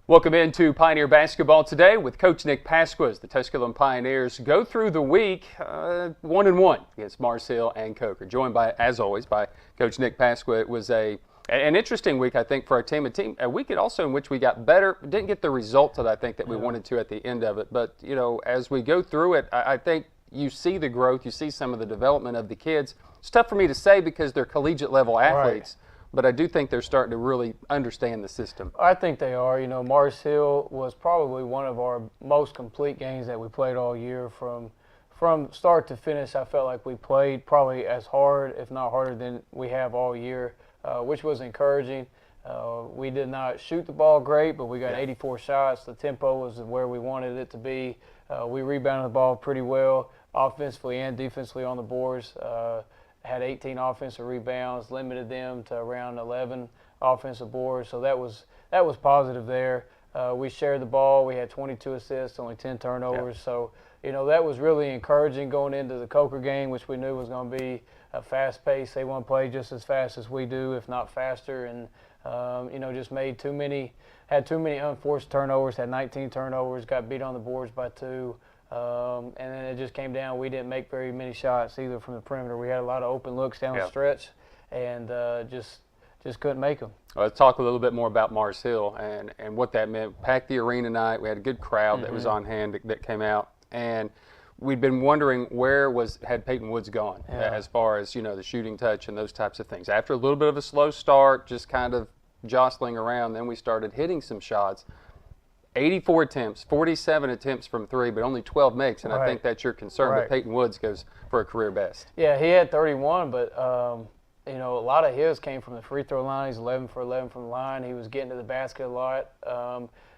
Welcome into Pioneer Basketball today with Coach Nick Pasqua as the Tusculum Pioneers go through the week 1-1 against Mars Hill and Coker. Joined by, as always, by Coach Nick Pasqua. It was an interesting week, I think, for our team. A week also in which we got better. Didn't get the result that I think that we wanted to at the end of it. But, you know, as we go through it, I think you see the growth. You see some of the development of the kids. It's tough for me to say because they're collegiate level athletes. Right. But I do think they're starting to really understand the system. I think they are. You know, Mars Hill was probably one of our most complete games that we played all year. From start to finish, I felt like we played probably as hard, if not harder, than we have all year, which was encouraging. We did not shoot the ball great, but we got 84 shots. The tempo was where we wanted it to be. We rebounded the ball pretty well, offensively and defensively on the boards. Had 18 offensive rebounds, limited them to around 11 offensive boards, so that was positive there. We shared the ball. We had 22 assists, only 10 turnovers. So, you know, that was really encouraging going into the Coker game, which we knew was going to be a fast pace. They want to play just as fast as we do, if not faster, and you know, just had too many unforced turnovers. Had 19 turnovers, got beat on the boards by 2. And then it just came down. We didn't make very many shots either from the perimeter. We had a lot of open looks down the stretch, and just couldn't make them. Well, let's talk a little bit more about Mars Hill and what that meant. Packed the arena tonight. We had a good crowd that was on hand that came out, and we'd been wondering had Peyton Woods gone as far as, you know, the shooting touch and those types of things. After a little bit of a slow start, just kind of jostling around, then we started hitting some shots. 84 attempts, 47 attempts from 3, but only 12 makes, and I think that's your concern. But Peyton Woods goes for a career best. Yeah, he had 31, but you know, a lot of his came from the free throw line. He's 11 for 11 from the line. He was getting to the basket a lot.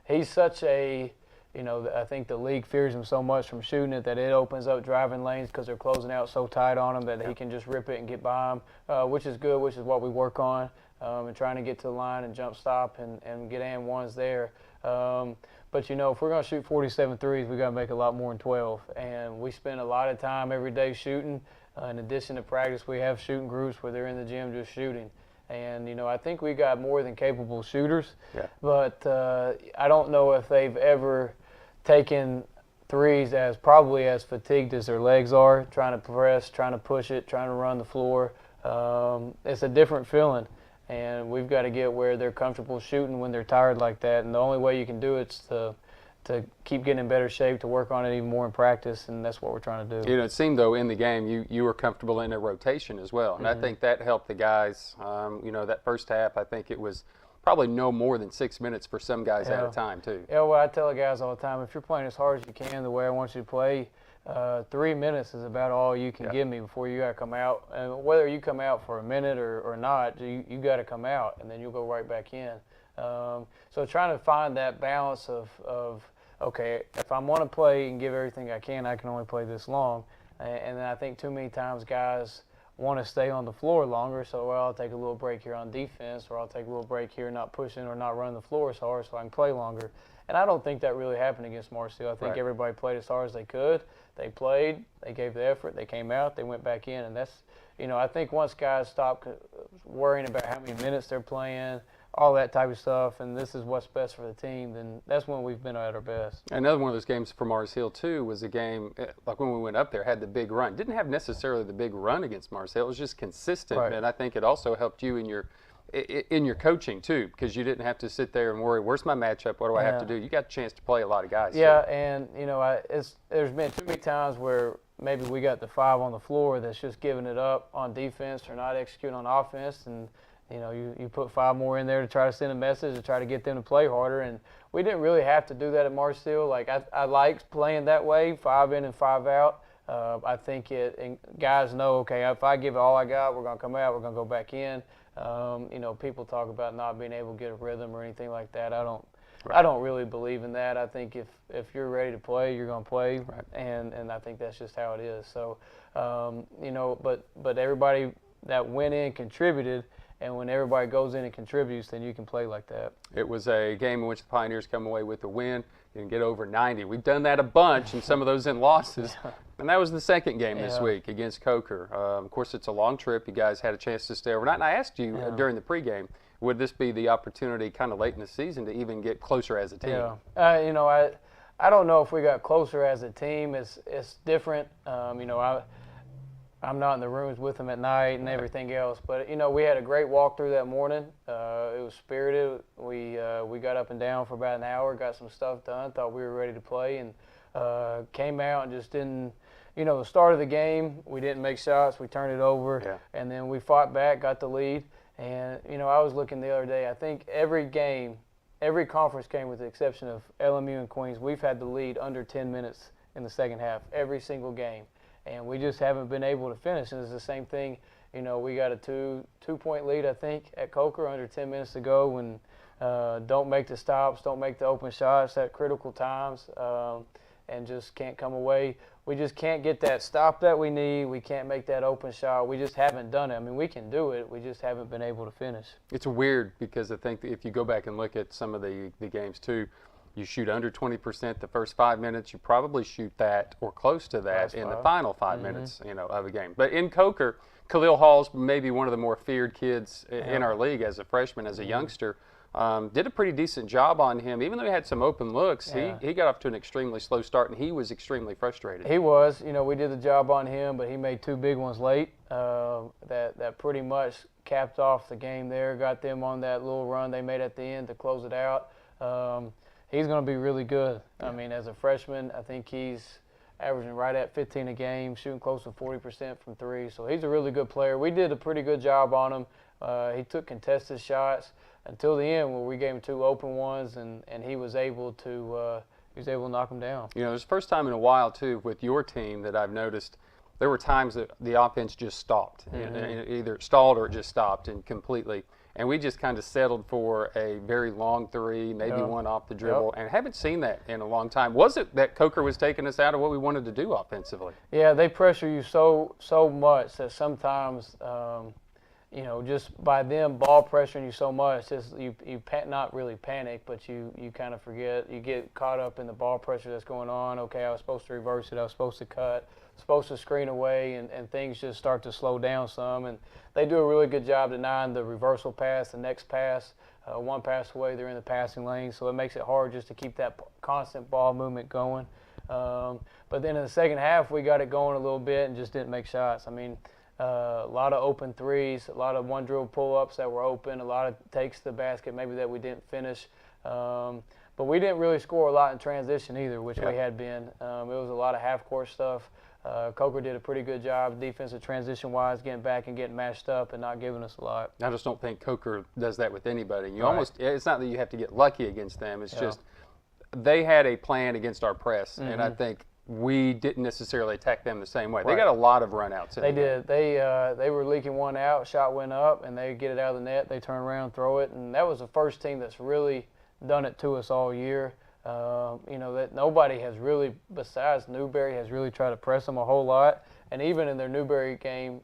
He's such a, you know, I think the league fears him so much from shooting it that it opens up driving lanes because they're closing out so tight on him that he can just rip it and get by him, which is good, which is what we work on, and trying to get to the line and jump stop and get and ones there. But, you know, if we're going to shoot 47 threes, we got to make a lot more than 12. And we spend a lot of time every day shooting. In addition to practice, we have shooting groups where they're in the gym just shooting. And, you know, I think we got more than capable shooters. Yeah. But I don't know if they've ever taken threes probably as fatigued as their legs are, trying to press, trying to push it, trying to run the floor. It's a different feeling. And we've got to get where they're comfortable shooting when they're tired like that. And the only way you can do it is to keep getting in better shape, to work on it even more in practice, and that's what we're trying to do. You know, it seemed, though, in the game you were comfortable in a rotation as well. And I think that helped the guys. You know, that first half, I think it was probably no more than 6 minutes for some guys at a time, too. Yeah, well, I tell the guys all the time, if you're playing as hard as you can the way I want you to play, 3 minutes is about all you can give me before you got to come out. And whether you come out for a minute or not, you got to come out, and then you'll go right back in. So trying to find that balance of okay, if I want to play and give everything I can only play this long. And then I think too many times guys want to stay on the floor longer, so well, I'll take a little break here on defense, or I'll take a little break here not pushing or not running the floor as hard so I can play longer. And I don't think that really happened against Mars Hill. I think everybody played as hard as they could. They played, they gave the effort, they came out, they went back in. And that's, you know, I think once guys stop worrying about how many minutes they're playing, all that type of stuff, and this is what's best for the team, then that's when we've been at our best. Another one of those games for Mars Hill, too, was a game, like when we went up there, had the big run. Didn't have necessarily the big run against Mars Hill. It was just consistent, and I think it also helped you in your coaching, too, because you didn't have to sit there and worry, where's my matchup, what do I have to do? You got a chance to play a lot of guys. Yeah, and, you know, there's been too many times where maybe we got the 5 on the floor that's just giving it up on defense or not executing on offense, and you know, you put 5 more in there to try to send a message to try to get them to play harder. And we didn't really have to do that at Mars Hill. Like, I liked playing that way, 5 in and 5 out. I think guys know, okay, if I give it all I got, we're going to come out, we're going to go back in. You know, people talk about not being able to get a rhythm or anything like that. I don't really believe in that. I think if you're ready to play, you're going to play, and I think that's just how it is. So, you know, but everybody that went in contributed. And when everybody goes in and contributes, then you can play like that. It was a game in which the Pioneers come away with a win and get over 90. We've done that a bunch, and some of those in losses. And that was the second game this week against Coker. Of course, it's a long trip. You guys had a chance to stay overnight. And I asked you during the pregame, would this be the opportunity kind of late in the season to even get closer as a team? Yeah. I don't know if we got closer as a team. It's different. I'm not in the rooms with them at night and everything else. But, we had a great walkthrough that morning. It was spirited. We got up and down for about an hour, got some stuff done, thought we were ready to play, and came out and just didn't, the start of the game, we didn't make shots. We turned it over, and then we fought back, got the lead. And, I was looking the other day, I think every conference game with the exception of LMU and Queens, we've had the lead under 10 minutes in the second half, every single game. And we just haven't been able to finish. And it's the same thing, we got a two-point lead, I think, at Coker under 10 minutes to go, and don't make the stops, don't make the open shots at critical times, and just can't come away. We just can't get that stop that we need. We can't make that open shot. We just haven't done it. I mean, we can do it. We just haven't been able to finish. It's weird because I think that if you go back and look at some of the games too, you shoot under 20% the first 5 minutes. You probably shoot that or close to that in the final 5 minutes, of a game. But in Coker, Khalil Hall's maybe one of the more feared kids in our league as a freshman, as a youngster. Did a pretty decent job on him. Even though he had some open looks, he got off to an extremely slow start, and he was extremely frustrated. He was. We did the job on him, but he made two big ones late that pretty much capped off the game there, got them on that little run they made at the end to close it out. He's going to be really good. I mean, as a freshman, I think he's averaging right at 15 a game, shooting close to 40% from three. So he's a really good player. We did a pretty good job on him. He took contested shots until the end where we gave him two open ones, and he was able to knock them down. It's the first time in a while, too, with your team that I've noticed there were times that the offense just stopped. Either it stalled or it just stopped and completely. And we just kind of settled for a very long three, maybe one off the dribble, and haven't seen that in a long time. Was it that Coker was taking us out of what we wanted to do offensively? Yeah, they pressure you so much that sometimes, just by them ball pressuring you so much, just you not really panic, but you kind of forget. You get caught up in the ball pressure that's going on. Okay, I was supposed to reverse it. I was supposed to cut. Supposed to screen away, and things just start to slow down some. And they do a really good job denying the reversal pass, the next pass. One pass away, they're in the passing lane, so it makes it hard just to keep that constant ball movement going. But then in the second half, we got it going a little bit and just didn't make shots. I mean, a lot of open threes, a lot of one-drill pull-ups that were open, a lot of takes to the basket maybe that we didn't finish. But we didn't really score a lot in transition either, which we had been. It was a lot of half-court stuff. Coker did a pretty good job defensive transition-wise, getting back and getting matched up and not giving us a lot. I just don't think Coker does that with anybody. It's not that you have to get lucky against them. It's just they had a plan against our press, and I think we didn't necessarily attack them the same way. They got a lot of runouts. They did. They were leaking one out, shot went up, and they get it out of the net. They turn around, throw it, and that was the first team that's really done it to us all year. That nobody has really, besides Newberry, has really tried to press them a whole lot. And even in their Newberry game,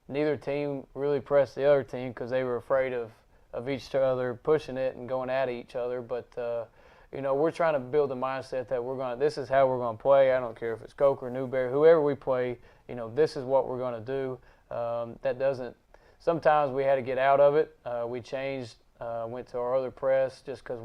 neither team really pressed the other team because they were afraid of each other pushing it and going at each other. But, we're trying to build a mindset that this is how we're going to play. I don't care if it's Coker, Newberry, whoever we play, this is what we're going to do. Sometimes we had to get out of it. We changed. Went to our other press just because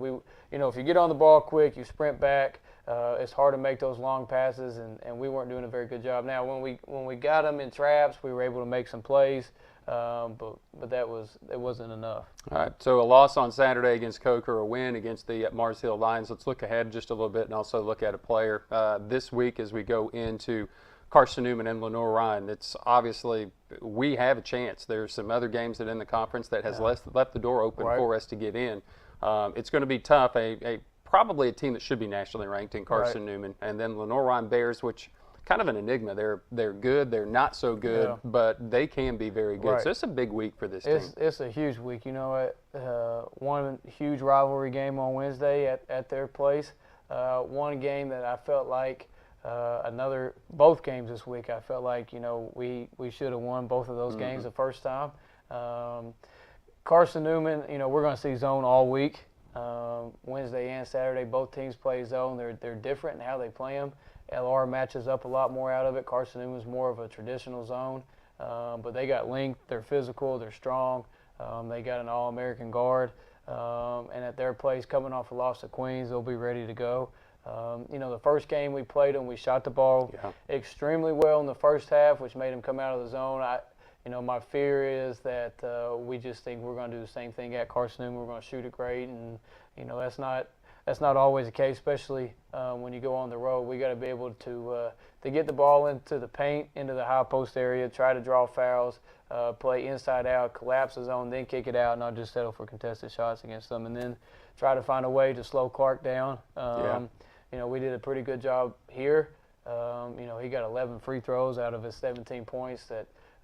if you get on the ball quick, you sprint back, it's hard to make those long passes, and we weren't doing a very good job. Now, when we got them in traps, we were able to make some plays, but it wasn't enough. All right, so a loss on Saturday against Coker, a win against the Mars Hill Lions. Let's look ahead just a little bit and also look at a player this week as we go into Carson Newman and Lenore Ryan. It's obviously we have a chance. There's some other games that in the conference that has left the door open for us to get in. It's going to be tough. Probably a team that should be nationally ranked in Carson Newman, and then Lenore Ryan Bears, which kind of an enigma. They're good. They're not so good, but they can be very good. So it's a big week for this team. It's a huge week. One huge rivalry game on Wednesday at their place. One game that I felt like. Both games this week, I felt like we should have won both of those games the first time. Carson Newman, we're going to see zone all week. Wednesday and Saturday, both teams play zone. They're different in how they play them. LR matches up a lot more out of it. Carson Newman's more of a traditional zone, but they got length. They're physical. They're strong. They got an All-American guard, and at their place, coming off a loss to Queens, they'll be ready to go. The first game we played them, we shot the ball extremely well in the first half, which made them come out of the zone. My fear is that we just think we're going to do the same thing at Carson Newman. We're going to shoot it great, and that's not always the case, especially when you go on the road. We got to be able to get the ball into the paint, into the high post area, try to draw fouls, play inside out, collapse the zone, then kick it out, not just settle for contested shots against them, and then try to find a way to slow Clark down. We did a pretty good job here. He got 11 free throws out of his 17 points.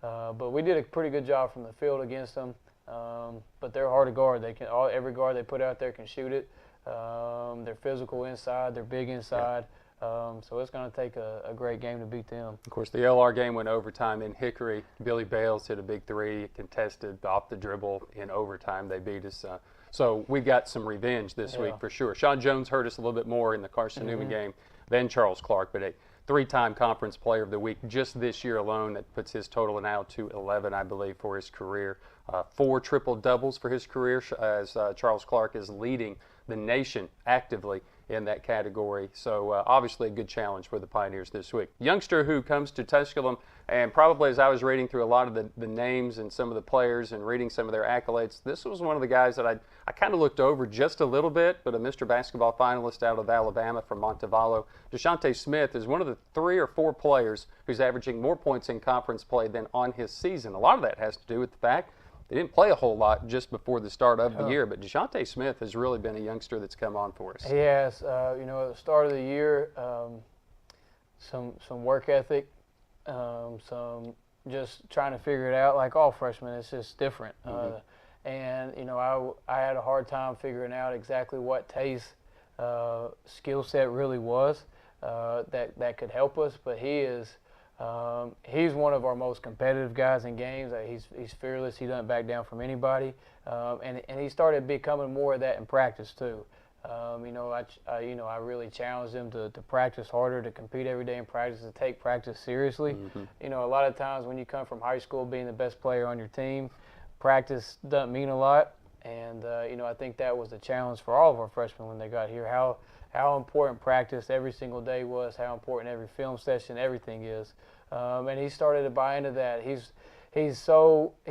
But we did a pretty good job from the field against them. But they're hard to guard. Every guard they put out there can shoot it. They're physical inside. They're big inside. So it's going to take a great game to beat them. Of course, the LR game went overtime in Hickory. Billy Bales hit a big three, contested off the dribble in overtime. They beat us. So we got some revenge this week for sure. Sean Jones hurt us a little bit more in the Carson Newman game than Charles Clark, but a three-time conference player of the week just this year alone. That puts his total now to 11, I believe, for his career. 4 triple-doubles for his career, as Charles Clark is leading the nation actively in that category. So obviously a good challenge for the Pioneers this week. Youngster who comes to Tusculum, and probably as I was reading through a lot of the names and some of the players and reading some of their accolades, this was one of the guys that I kind of looked over just a little bit, but a Mr. Basketball finalist out of Alabama from Montevallo. DeShante Smith is one of the 3 or 4 players who's averaging more points in conference play than on his season. A lot of that has to do with the fact they didn't play a whole lot just before the start of the year, but DeShante Smith has really been a youngster that's come on for us. He has. At the start of the year, some work ethic, some just trying to figure it out. Like all freshmen, it's just different. And I had a hard time figuring out exactly what Tay's skill set really was that could help us. But he's one of our most competitive guys in games. He's fearless. He doesn't back down from anybody. And he started becoming more of that in practice too. I really challenged him to practice harder, to compete every day in practice, to take practice seriously. A lot of times when you come from high school being the best player on your team, practice doesn't mean a lot. And I think that was the challenge for all of our freshmen when they got here. How important practice every single day was, how important every film session, everything is. And he started to buy into that. He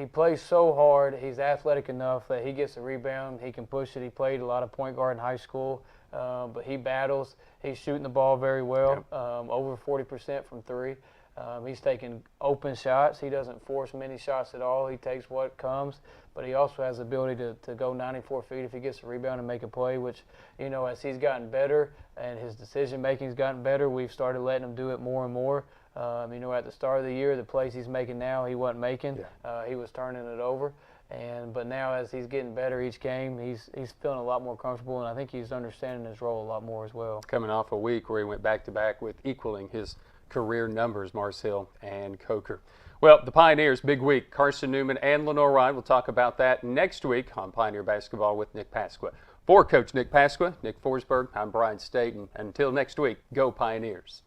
plays so hard. He's athletic enough that he gets a rebound. He can push it. He played a lot of point guard in high school, but he battles. He's shooting the ball very well, over 40% from 3. He's taking open shots. He doesn't force many shots at all. He takes what comes, but he also has the ability to go 94 feet if he gets a rebound and make a play, which, as he's gotten better and his decision-making has gotten better, we've started letting him do it more and more. At the start of the year, the plays he's making now, he wasn't making. He was turning it over. But now as he's getting better each game, he's feeling a lot more comfortable, and I think he's understanding his role a lot more as well. Coming off a week where he went back-to-back with equaling his career numbers, Mars Hill and Coker. Well, the Pioneers, big week. Carson Newman and Lenore Ryan. We'll talk about that next week on Pioneer Basketball with Nick Pasqua. For Coach Nick Pasqua, Nick Forsberg, I'm Brian Staten. Until next week, go Pioneers.